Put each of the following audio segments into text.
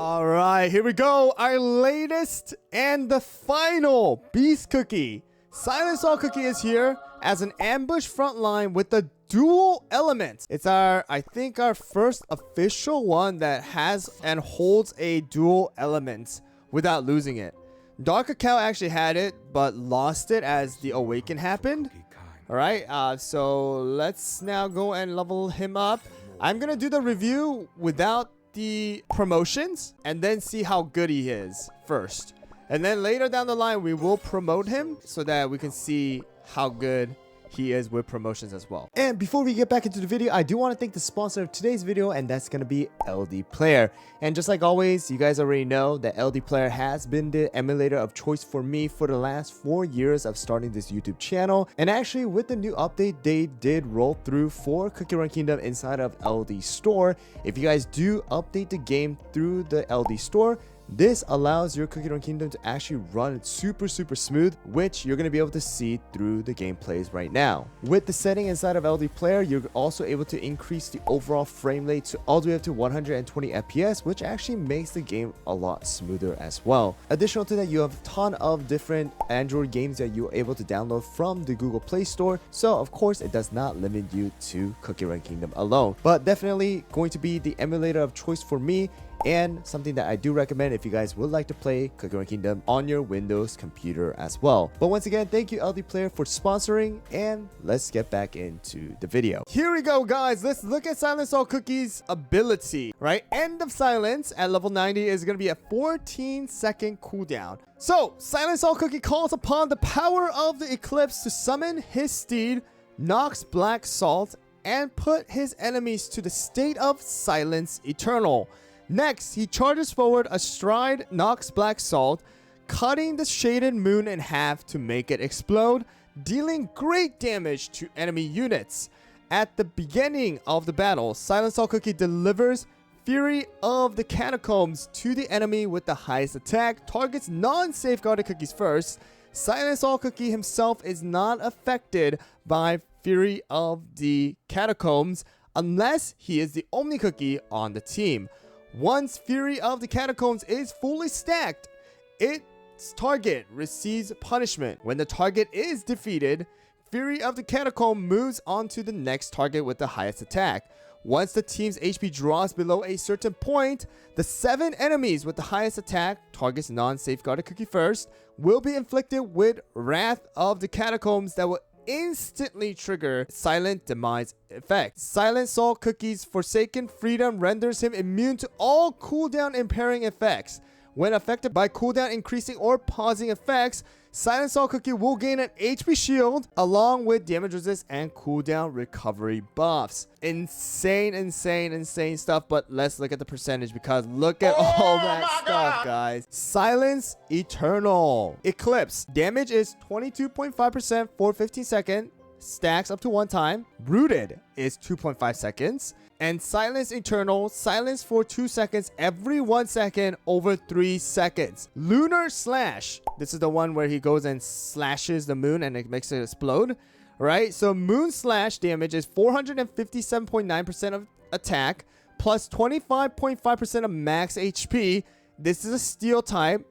All right, here we go. Our latest and the final beast cookie. Silent Salt Cookie is here as an ambush frontline with the dual elements. It's I think our first official one that has and holds a dual element without losing it. Dark Cacao actually had it, but lost it as the Awaken happened. All right, so let's now go and level him up. I'm going to do the review without the promotions and then see how good he is first. And then later down the line, we will promote him so that we can see how good he is with promotions as well. And before we get back into the video, I do want to thank the sponsor of today's video, and that's going to be LD Player. And just like always, you guys already know that LD Player has been the emulator of choice for me for the last 4 years of starting this YouTube channel. And actually, with the new update, they did roll through for Cookie Run Kingdom inside of LD Store. If you guys do update the game through the LD Store, this allows your Cookie Run Kingdom to actually run super smooth, which you're going to be able to see through the gameplays right now. With the setting inside of LD Player, you're also able to increase the overall frame rate to all the way up to 120 FPS, which actually makes the game a lot smoother as well. Additional to that, you have a ton of different Android games that you're able to download from the Google Play Store. So of course, it does not limit you to Cookie Run Kingdom alone, but definitely going to be the emulator of choice for me, and something that I do recommend if you guys would like to play Cookie Run Kingdom on your Windows computer as well. But once again, thank you LD Player for sponsoring, and let's get back into the video. Here we go, guys. Let's look at Silent Salt Cookie's ability, right? End of Silence at level 90 is going to be a 14-second cooldown. So, Silent Salt Cookie calls upon the power of the Eclipse to summon his steed, Nox Black Salt, and put his enemies to the state of silence eternal. Next, he charges forward astride Nox Black Salt, cutting the shaded moon in half to make it explode, dealing great damage to enemy units. At the beginning of the battle, Silent Salt Cookie delivers Fury of the Catacombs to the enemy with the highest attack, targets non-safeguarded cookies first. Silent Salt Cookie himself is not affected by Fury of the Catacombs unless he is the only cookie on the team. Once Fury of the Catacombs is fully stacked, its target receives punishment. When the target is defeated, Fury of the Catacomb moves on to the next target with the highest attack. Once the team's HP drops below a certain point, the 7 enemies with the highest attack, targets non-safeguarded cookie first, will be inflicted with Wrath of the Catacombs that will instantly trigger Silent Demise effect. Silent Salt Cookie's Forsaken Freedom renders him immune to all cooldown impairing effects. When affected by cooldown increasing or pausing effects, Silent Salt Cookie will gain an HP shield along with damage resist and cooldown recovery buffs. Insane stuff, but let's look at the percentage because look at all that stuff, guys. Silence Eternal. Eclipse. Damage is 22.5% for 15 seconds. Stacks up to 1 time. Rooted is 2.5 seconds. And Silence Eternal, silence for 2 seconds every 1 second over 3 seconds. Lunar Slash. This is the one where he goes and slashes the moon and it makes it explode. Right? So Moon Slash damage is 457.9% of attack plus 25.5% of max HP. This is a steel type.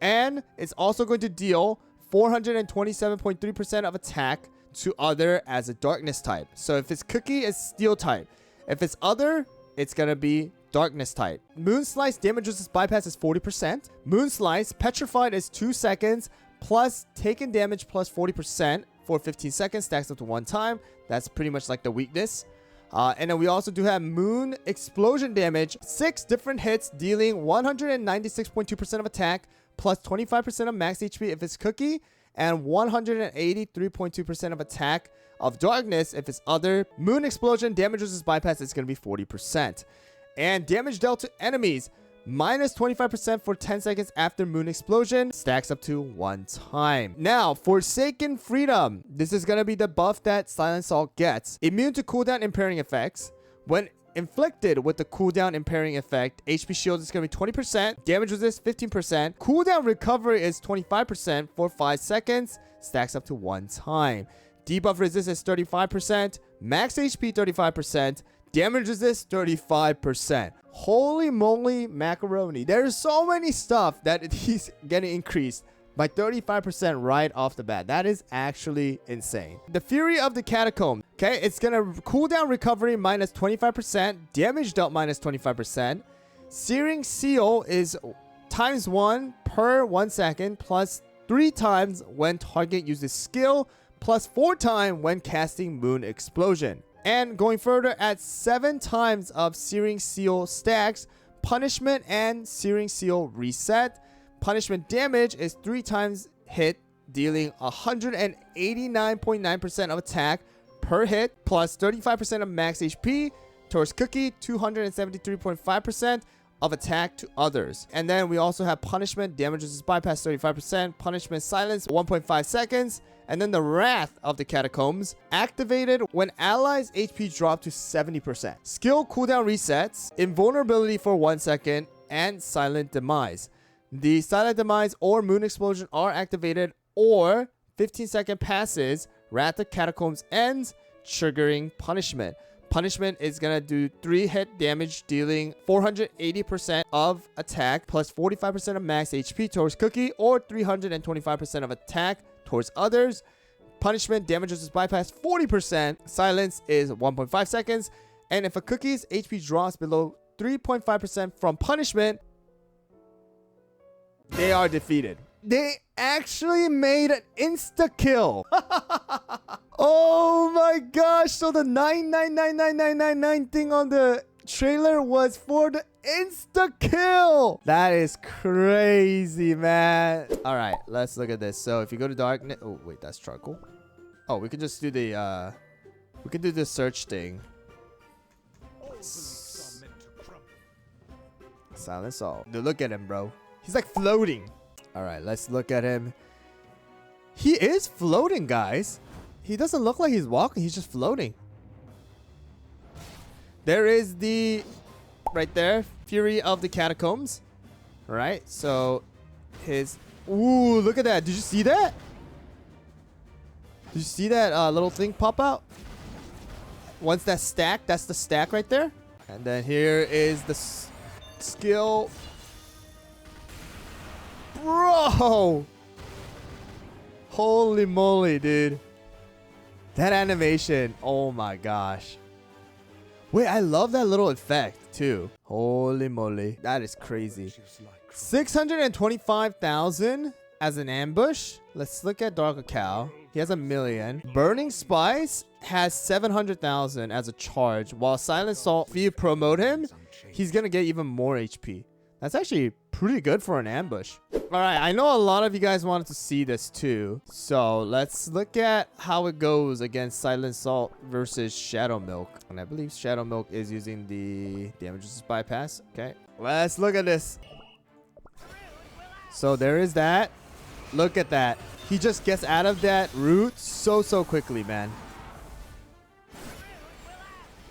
And it's also going to deal 427.3% of attack to other as a darkness type. So if it's cookie, it's steel type. If it's other, it's gonna be darkness type. Moon Slice damage resist bypass is 40%. Moon Slice petrified is 2 seconds plus taken damage plus 40% for 15 seconds, stacks up to 1 time. That's pretty much like the weakness. And then we also do have Moon Explosion damage, 6 different hits dealing 196.2% of attack plus 25% of max HP if it's cookie, and 183.2% of attack of darkness if it's other. Moon Explosion damage resist bypass is going to be 40%. And damage dealt to enemies, minus 25% for 10 seconds after Moon Explosion, stacks up to 1 time. Now, Forsaken Freedom. This is going to be the buff that Silent Salt gets. Immune to cooldown impairing effects. When inflicted with the cooldown impairing effect, HP shield is going to be 20%, damage resist 15%, cooldown recovery is 25% for 5 seconds, stacks up to 1 time. Debuff resist is 35%, max HP 35%, Damage resist 35%. Holy moly macaroni. There's so many stuff that he's getting increased by 35% right off the bat. That is actually insane. The Fury of the Catacomb. Okay, it's gonna cooldown recovery minus 25%, damage dealt minus 25%. Searing Seal is ×1 per 1 second, plus 3 times when target uses skill, plus 4 times when casting Moon Explosion. And going further, at 7 times of Searing Seal stacks, punishment and Searing Seal reset. Punishment damage is 3 times hit, dealing 189.9% of attack per hit, plus 35% of max HP. Towards Cookie, 273.5% of attack to others. And then we also have punishment, damage resist bypass 35%, punishment silence 1.5 seconds, and then the Wrath of the Catacombs, activated when allies HP drop to 70%. Skill cooldown resets, invulnerability for 1 second, and silent demise. The silent demise or moon explosion are activated, or 15-second passes, Wrath of Catacombs ends, triggering punishment. Punishment is gonna do 3 hit damage, dealing 480% of attack, plus 45% of max HP towards Cookie, or 325% of attack towards others. Punishment damage resist bypass 40%. Silence is 1.5 seconds. And if a Cookie's HP drops below 3.5% from punishment, they are defeated. They actually made an insta-kill. Oh my gosh. So the 9999999 thing on the trailer was for the insta-kill. That is crazy, man. All right, let's look at this. So if you go to darkness... Oh, wait, that's charcoal. Oh, we can just do the... we can do the search thing. Silence all. Dude, look at him, bro. He's like floating. All right, let's look at him. He is floating, guys. He doesn't look like he's walking. He's just floating. There is the... right there. Fury of the Catacombs. All right, so his... Ooh, look at that. Did you see that? Did you see that little thing pop out? Once that's stacked, that's the stack right there. And then here is the skill... Bro! Holy moly, dude. That animation. Oh my gosh. Wait, I love that little effect too. Holy moly. That is crazy. 625,000 as an ambush. Let's look at Dark Cow. He has 1 million. Burning Spice has 700,000 as a charge. While Silent Salt, if you promote him, he's gonna get even more HP. That's actually pretty good for an ambush. All right, I know a lot of you guys wanted to see this too. So let's look at how it goes against Silent Salt versus Shadow Milk. And I believe Shadow Milk is using the damage resist bypass. Okay, let's look at this. So there is that. Look at that. He just gets out of that route so quickly, man.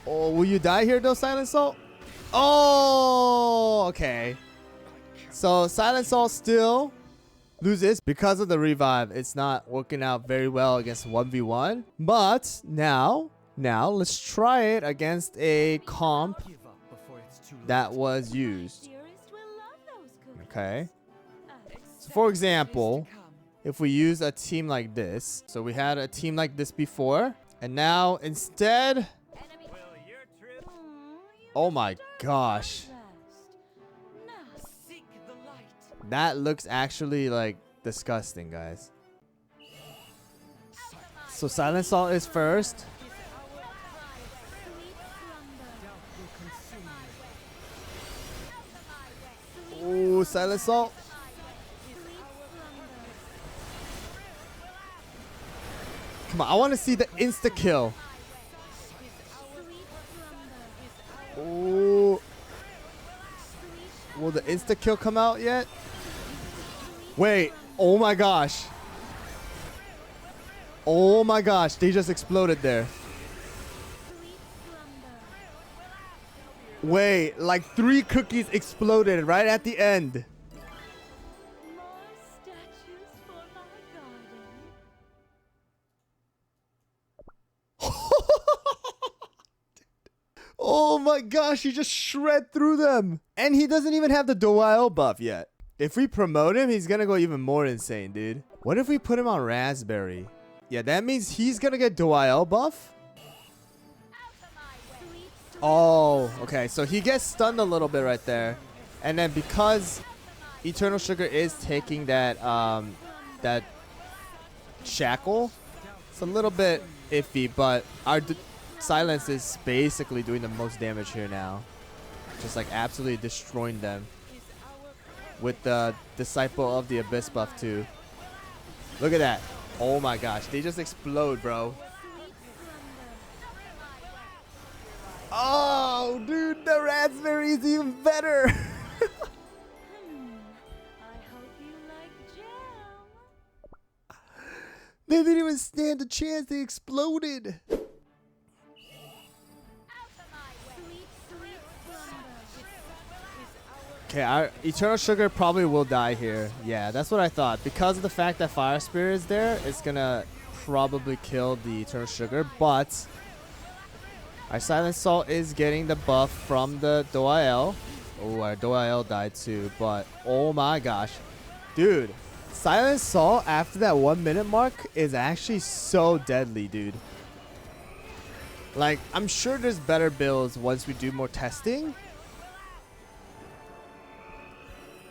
Oh, will you die here though, Silent Salt? Oh, okay. So Silent Salt still loses because of the revive. It's not working out very well against 1v1. But now let's try it against a comp that was used. Okay. So for example, if we use a team like this. So we had a team like this before. And now instead... Oh my gosh. That looks actually like disgusting, guys. So Silent Salt is first. Ooh, Silent Salt. Come on, I want to see the insta kill. Ooh. Will the insta kill come out yet? Wait. Oh my gosh. Oh my gosh. They just exploded there. Wait. Like 3 cookies exploded right at the end. my gosh, he just shred through them. And he doesn't even have the Doyle buff yet. If we promote him, he's gonna go even more insane, dude. What if we put him on Raspberry? Yeah, that means he's gonna get Doyle buff. Oh, okay. So he gets stunned a little bit right there. And then because Eternal Sugar is taking that that shackle, it's a little bit iffy, but our silence is basically doing the most damage here now. Just like absolutely destroying them. With the Disciple of the Abyss buff too. Look at that. Oh my gosh. They just explode, bro. Oh, dude. The Raspberry is even better. They didn't even stand a chance. They exploded. Okay, our Eternal Sugar probably will die here. Yeah, that's what I thought. Because of the fact that Fire Spirit is there, it's gonna probably kill the Eternal Sugar. But our Silent Salt is getting the buff from the Doyle. Oh, our Doyle died too. But oh my gosh. Dude, Silent Salt after that 1 minute mark is actually so deadly, dude. Like, I'm sure there's better builds once we do more testing.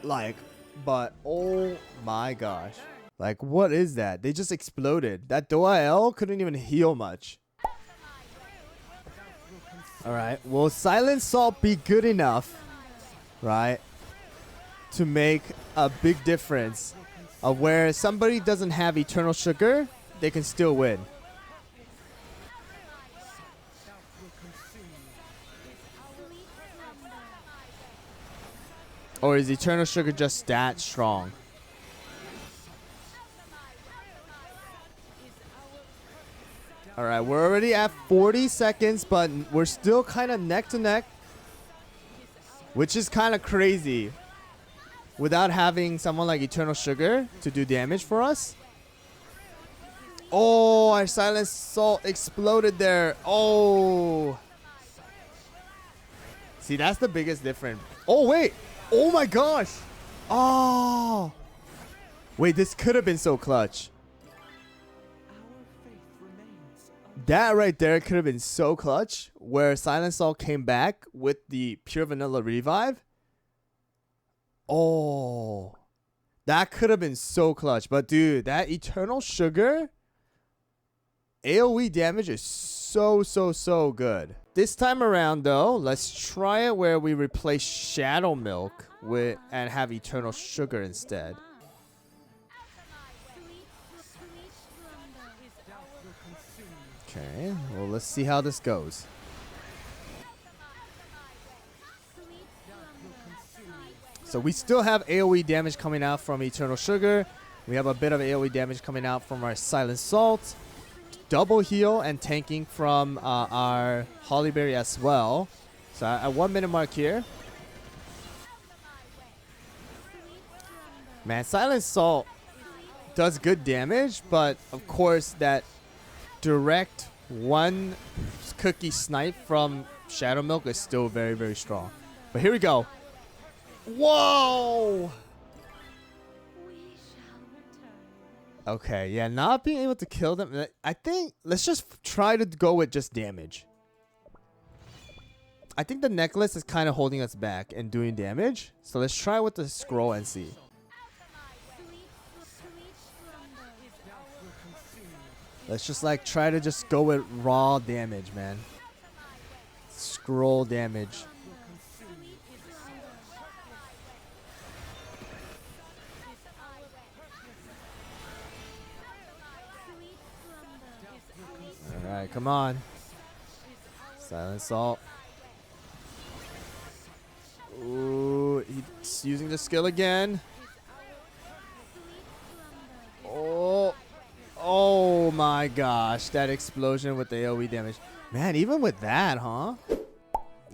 Like, but oh my gosh. Like, what is that? They just exploded. That Doyle couldn't even heal much. Alright, will Silent Salt be good enough, right, to make a big difference of where somebody doesn't have Eternal Sugar, they can still win? Or is Eternal Sugar just that strong? Alright, we're already at 40 seconds, but we're still kind of neck to neck. Which is kind of crazy. Without having someone like Eternal Sugar to do damage for us. Oh, our Silent Salt exploded there. Oh. See, that's the biggest difference. Oh, wait. Oh my gosh. Oh. Wait, this could have been so clutch. That right there could have been so clutch. Where Silent Salt came back with the Pure Vanilla Revive. Oh. That could have been so clutch. But dude, that Eternal Sugar AoE damage is so good. This time around though, let's try it where we replace Shadow Milk with and have Eternal Sugar instead. Okay, well let's see how this goes. So we still have AoE damage coming out from Eternal Sugar. We have a bit of AoE damage coming out from our Silent Salt. Double heal and tanking from our Hollyberry as well. So at 1 minute mark here. Man, Silent Salt does good damage, but of course that direct one cookie snipe from Shadow Milk is still very strong. But here we go. Whoa! Okay, yeah, not being able to kill them. I think let's just try to go with just damage. I think the necklace is kind of holding us back and doing damage. So let's try with the scroll and see. Let's just like try to just go with raw damage, man. Scroll damage. Alright, come on. Silent Salt. Ooh, he's using the skill again. Oh. Oh my gosh. That explosion with the AoE damage. Man, even with that, huh?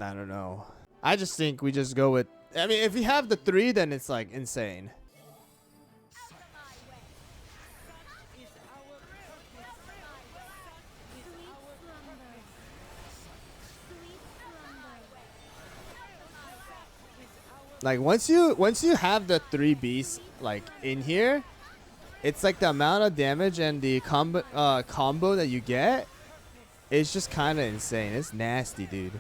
I don't know. I just think we just go with... I mean, if we have the 3, then it's like insane. Like once you have the 3 beasts like in here, it's like the amount of damage and the combo that you get is just kind of insane. It's nasty, dude.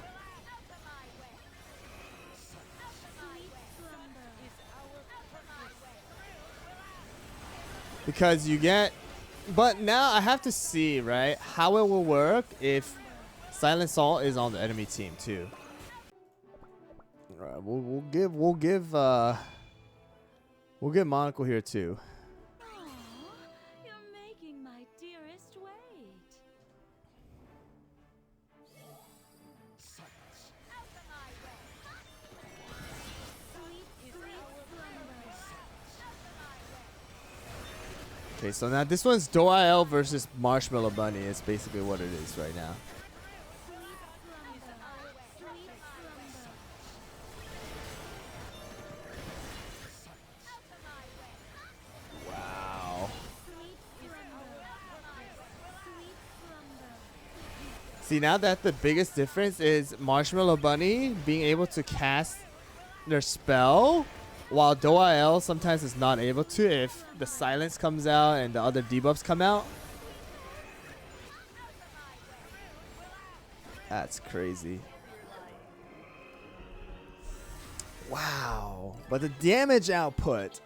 Because you get, but now I have to see, right, how it will work if Silent Salt is on the enemy team too. All right, we'll give Monaco here too. You're making my dearest wait. Okay, so now this one's Doyle versus Marshmallow Bunny. It's basically what it is right now. Wow. See, now that the biggest difference is Marshmallow Bunny being able to cast their spell, while Doyle sometimes is not able to if the silence comes out and the other debuffs come out. That's crazy. Wow. But the damage output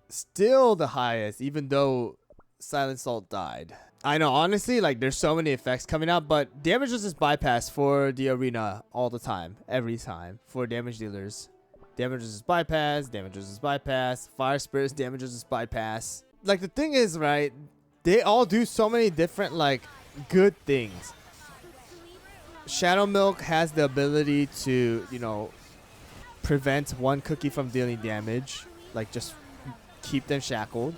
still the highest, even though Silent Salt died. I know, honestly, like there's so many effects coming out, but damage is just bypass for the arena all the time, every time for damage dealers. Damage is bypass, damage is bypass, fire spirits damages is bypass. Like the thing is, right, they all do so many different like good things. Shadow Milk has the ability to, you know, prevent one cookie from dealing damage, like just keep them shackled.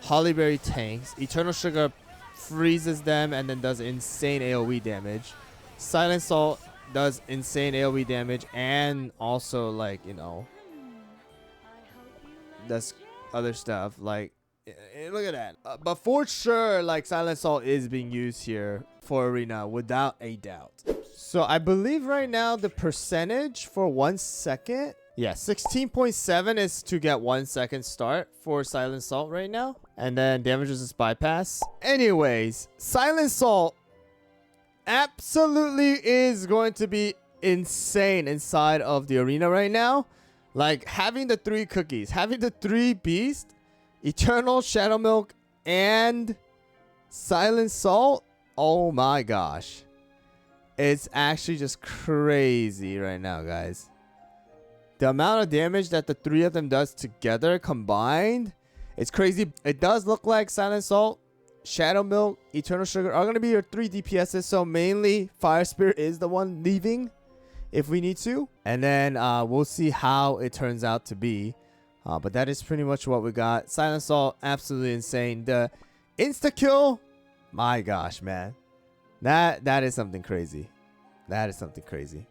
Hollyberry tanks. Eternal Sugar freezes them and then does insane AoE damage. Silent Salt does insane AoE damage and also, like, you know, does other stuff. Like, look at that. But for sure, like, Silent Salt is being used here for arena without a doubt. So I believe right now the percentage for 1 second, yeah, 16.7 is to get 1 second start for Silent Salt right now. And then damage resist bypass. Anyways, Silent Salt absolutely is going to be insane inside of the arena right now. Like having the 3 cookies, having the 3 beasts, Eternal, Shadow Milk, and Silent Salt. Oh my gosh. It's actually just crazy right now, guys. The amount of damage that the 3 of them does together combined, it's crazy. It does look like Silent Salt, Shadow Milk, Eternal Sugar are going to be your 3 DPSs. So mainly Fire Spirit is the one leaving if we need to. And then we'll see how it turns out to be. But that is pretty much what we got. Silent Salt, absolutely insane. The insta-kill, my gosh, man. That is something crazy. That is something crazy.